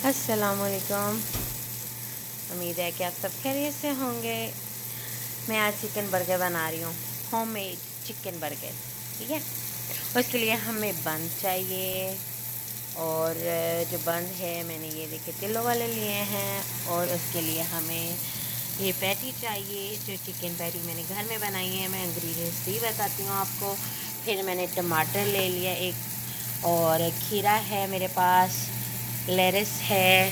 अस्सलामुअलैकुम। उम्मीद है कि आप सब खैरियत से होंगे। मैं आज चिकन बर्गर बना रही हूँ, होममेड चिकन बर्गर। ठीक है, उसके लिए हमें बन चाहिए, और जो बन है मैंने ये देखिए किलो वाले लिए हैं। और उसके लिए हमें ये पैटी चाहिए, जो चिकन पैटी मैंने घर में बनाई है। मैं इंग्रेडिएंट्स भी बताती हूँ आपको। फिर मैंने टमाटर ले लिया एक, और खीरा है मेरे पास, लेरिस है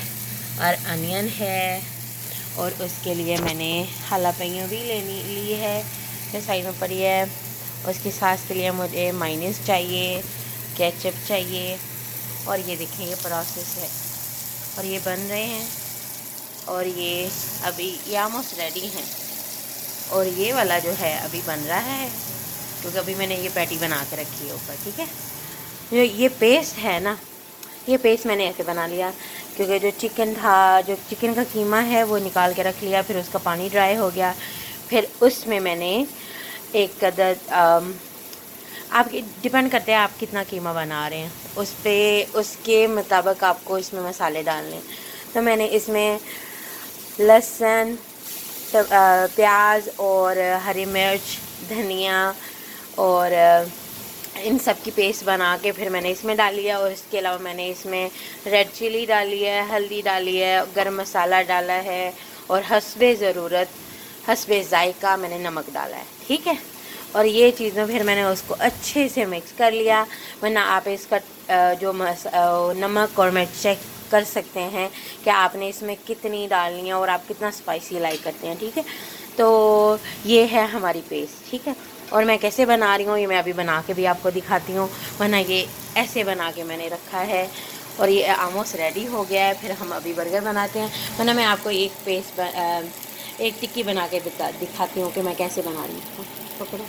और अनियन है। और उसके लिए मैंने हालापेनियो भी ली है, जो साइड में पड़ी है। उसकी सॉस के लिए मुझे मायोनीज चाहिए, केचप चाहिए। और ये देखें ये प्रोसेस है, और ये बन रहे हैं, और ये अभी ये ऑलमोस्ट रेडी हैं। और ये वाला जो है अभी बन रहा है, क्योंकि अभी मैंने ये पैटी बना के रखी है ऊपर। ठीक है, जो ये पेस्ट है ना, ये पेस्ट मैंने ऐसे बना लिया, क्योंकि जो चिकन था, जो चिकन का कीमा है वो निकाल के रख लिया। फिर उसका पानी ड्राई हो गया, फिर उसमें मैंने एक कदर आप डिपेंड करते हैं आप कितना कीमा बना रहे हैं, उस पर उसके मुताबिक आपको इसमें मसाले डालने। तो मैंने इसमें लहसुन, प्याज और हरी मिर्च, धनिया और इन सब की पेस्ट बना के फिर मैंने इसमें डाली है। और इसके अलावा मैंने इसमें रेड चिली डाली है, हल्दी डाली है, गरम मसाला डाला है, और हस्बे ज़रूरत, हस्बे जायका मैंने नमक डाला है। ठीक है, और ये चीज़ें फिर मैंने उसको अच्छे से मिक्स कर लिया। वरना आप इसका जो नमक और मिर्च चेक कर सकते हैं कि आपने इसमें कितनी डालनी है और आप कितना स्पाइसी लाइक करते हैं। ठीक है, तो ये है हमारी पेस्ट। ठीक है, और मैं कैसे बना रही हूँ ये मैं अभी बना के भी आपको दिखाती हूँ। वरना ये ऐसे बना के मैंने रखा है, और ये ऑलमोस्ट रेडी हो गया है। फिर हम अभी बर्गर बनाते हैं। वरना मैं आपको एक पेस्ट एक टिक्की बना के दिखाती हूँ कि मैं कैसे बना रही हूँ। पकड़ो,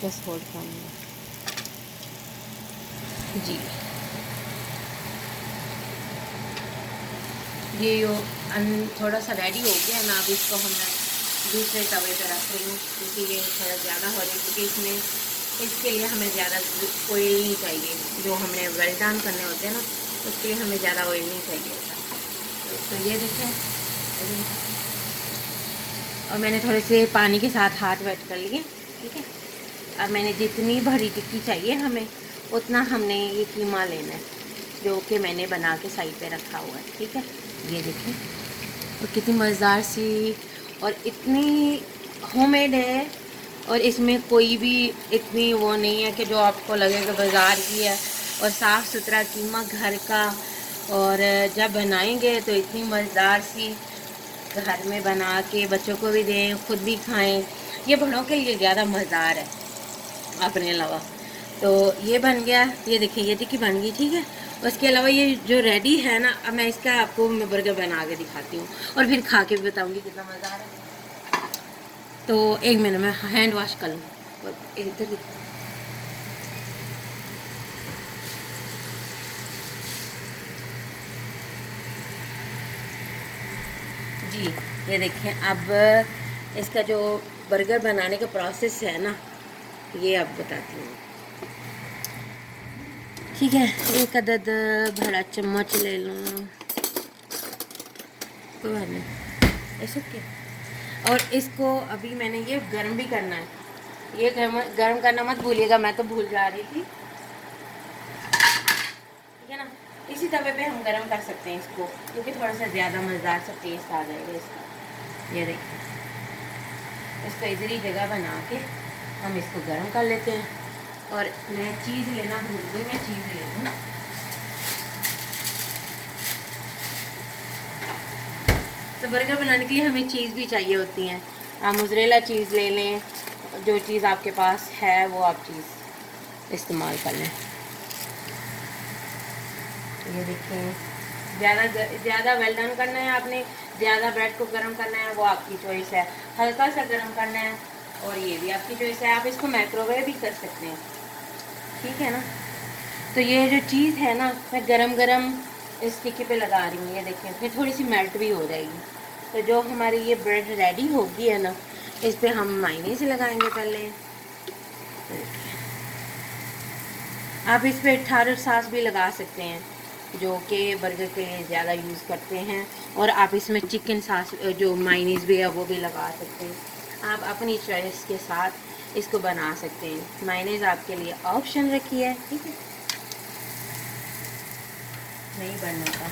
बस होल्ड करना जी। ये थोड़ा सा रेडी हो गया है ना। अब इसको हम दूसरे तवे पर रख रही हूँ, क्योंकि ये थोड़ा ज़्यादा हो रही है, क्योंकि इसके लिए हमें ज़्यादा ऑयल नहीं चाहिए। जो हमने वेल डन करने होते हैं ना, उसके लिए हमें ज़्यादा ऑयल नहीं चाहिए होता। तो ये देखें, और मैंने थोड़े से पानी के साथ हाथ वेट कर लिए। ठीक है, अब मैंने जितनी भरी टिक्की चाहिए हमें, उतना हमने ये कीमा लेना है, जो कि मैंने बना के साइड पे रखा हुआ है। ठीक है, ये देखें, और कितनी मज़ेदार सी, और इतनी होममेड है, और इसमें कोई भी इतनी वो नहीं है कि जो आपको लगेगा बाज़ार की है। और साफ़ सुथरा कीमा घर का। और जब बनाएंगे तो इतनी मज़ेदार सी, घर में बना के बच्चों को भी दें, खुद भी खाएं। ये बड़ों के लिए ज़्यादा मज़ेदार है अपने अलावा। तो ये बन गया, ये देखिए ये टिक्की बन गई। ठीक है, उसके अलावा ये जो रेडी है ना, अब मैं इसका आपको मैं बर्गर बना के दिखाती हूँ, और फिर खा के भी बताऊँगी कितना मज़ा आ रहा है। तो एक मिनट में हैंड वॉश कर लूँ इधर। जी, ये देखें, अब इसका जो बर्गर बनाने का प्रोसेस है ना, ये अब बताती हूँ। ठीक है, एक अदद बड़ा चम्मच ले लूँ, कोई बात नहीं, ऐसे क्या। और इसको अभी मैंने ये गर्म भी करना है। ये गर्म करना मत भूलिएगा, मैं तो भूल जा रही थी। ठीक है ना, इसी तवे पे हम गर्म कर सकते हैं इसको, क्योंकि थोड़ा सा ज़्यादा मज़ेदार सा टेस्ट आ जाएगा इसका। ये देखिए, इसको इधर ही जगह बना के हम इसको गर्म कर लेते हैं। और मैं चीज़ लेना भूल गई, मैं चीज़ ले लूँ। तो बर्गर बनाने के लिए हमें चीज़ भी चाहिए होती हैं। आप मोज़रेला चीज़ ले लें, जो चीज़ आपके पास है वो आप चीज़ इस्तेमाल कर लें। ये देखें, ज़्यादा वेल डन करना है आपने, ज़्यादा ब्रेड को गर्म करना है, वो आपकी चॉइस है। हल्का सा गर्म करना है, और ये भी आपकी चॉइस है। आप इसको माइक्रोवेव भी कर सकते हैं। ठीक है ना, तो ये जो चीज़ है ना, मैं गरम गरम इस टिक्की पे लगा रही हूँ। ये देखिए, फिर थोड़ी सी मेल्ट भी हो जाएगी। तो जो हमारी ये ब्रेड रेडी होगी है ना, इस पे हम मायनीज़ लगाएंगे पहले। आप इस पे टारटार सॉस भी लगा सकते हैं, जो कि बर्गर के लिए ज़्यादा यूज़ करते हैं। और आप इसमें चिकन सास जो मायनीज़ भी है वो भी लगा सकते हैं। आप अपनी चॉइस के साथ इसको बना सकते हैं। मायनीज़ आपके लिए ऑप्शन रखी है, ठीक है, नहीं बनने का।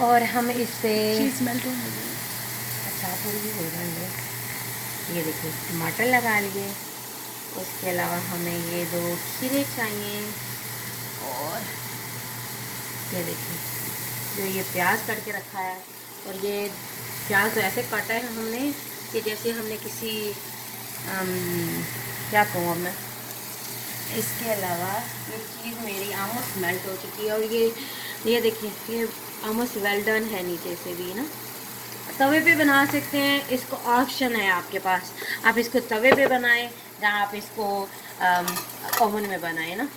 और हम इससे अच्छा थोड़ी हो जाएंगे। ये देखिए टमाटर लगा लिए। उसके अलावा हमें ये 2 खीरे चाहिए। और ये देखिए जो ये प्याज कट के रखा है, और ये प्याज तो ऐसे काटा है हमने कि जैसे हमने किसी क्या कहूँ अब मैं। इसके अलावा ये चीज़ मेरी ऑलमोस्ट मेल्ट हो चुकी है। और ये देखिए ये ऑलमोस्ट वेल डन है नीचे से भी ना। तवे पे बना सकते हैं, इसको ऑप्शन है आपके पास। आप इसको तवे पे बनाएं, जहाँ आप इसको ओवन में बनाएं ना।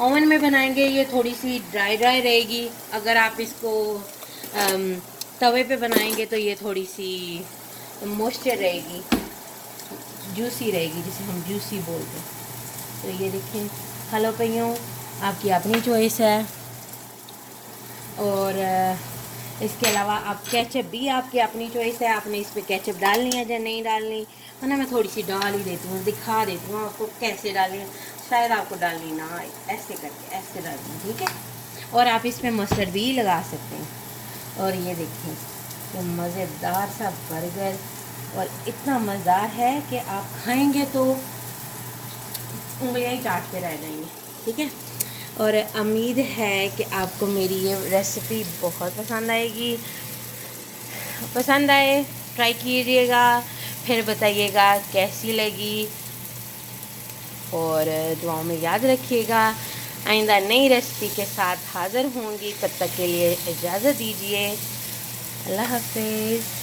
ओवन में बनाएंगे ये थोड़ी सी ड्राई ड्राई रहेगी। अगर आप इसको तवे पे बनाएंगे तो ये थोड़ी सी मॉइस्चर रहेगी, जूसी रहेगी, जिसे हम जूसी बोलते हैं। तो ये देखिए जलापेनो आपकी अपनी चॉइस है। और इसके अलावा आप केचप भी आपकी अपनी चॉइस है, आपने इस पर केचप डालनी है या नहीं डालनी। वरना मैं थोड़ी सी डाल ही देती हूँ, दिखा देती हूँ आपको कैसे डालनी है। शायद आपको डालनी ना आए, ऐसे करके ऐसे डालनी, ठीक है। और आप इस पर मस्टर्ड भी लगा सकते हैं। और ये देखिए तो मज़ेदार सा बर्गर, और इतना मज़ेदार है कि आप खाएंगे तो उंगलियाँ ही चाटते रह जाएंगे, ठीक है। और उम्मीद है कि आपको मेरी ये रेसिपी बहुत पसंद आएगी। पसंद आए ट्राई कीजिएगा, फिर बताइएगा कैसी लगी। और दुआओं में याद रखिएगा। आइंदा नई रेसिपी के साथ हाज़िर होंगी, तब तक के लिए इजाज़त दीजिए। अल्लाह हाफ़िज़।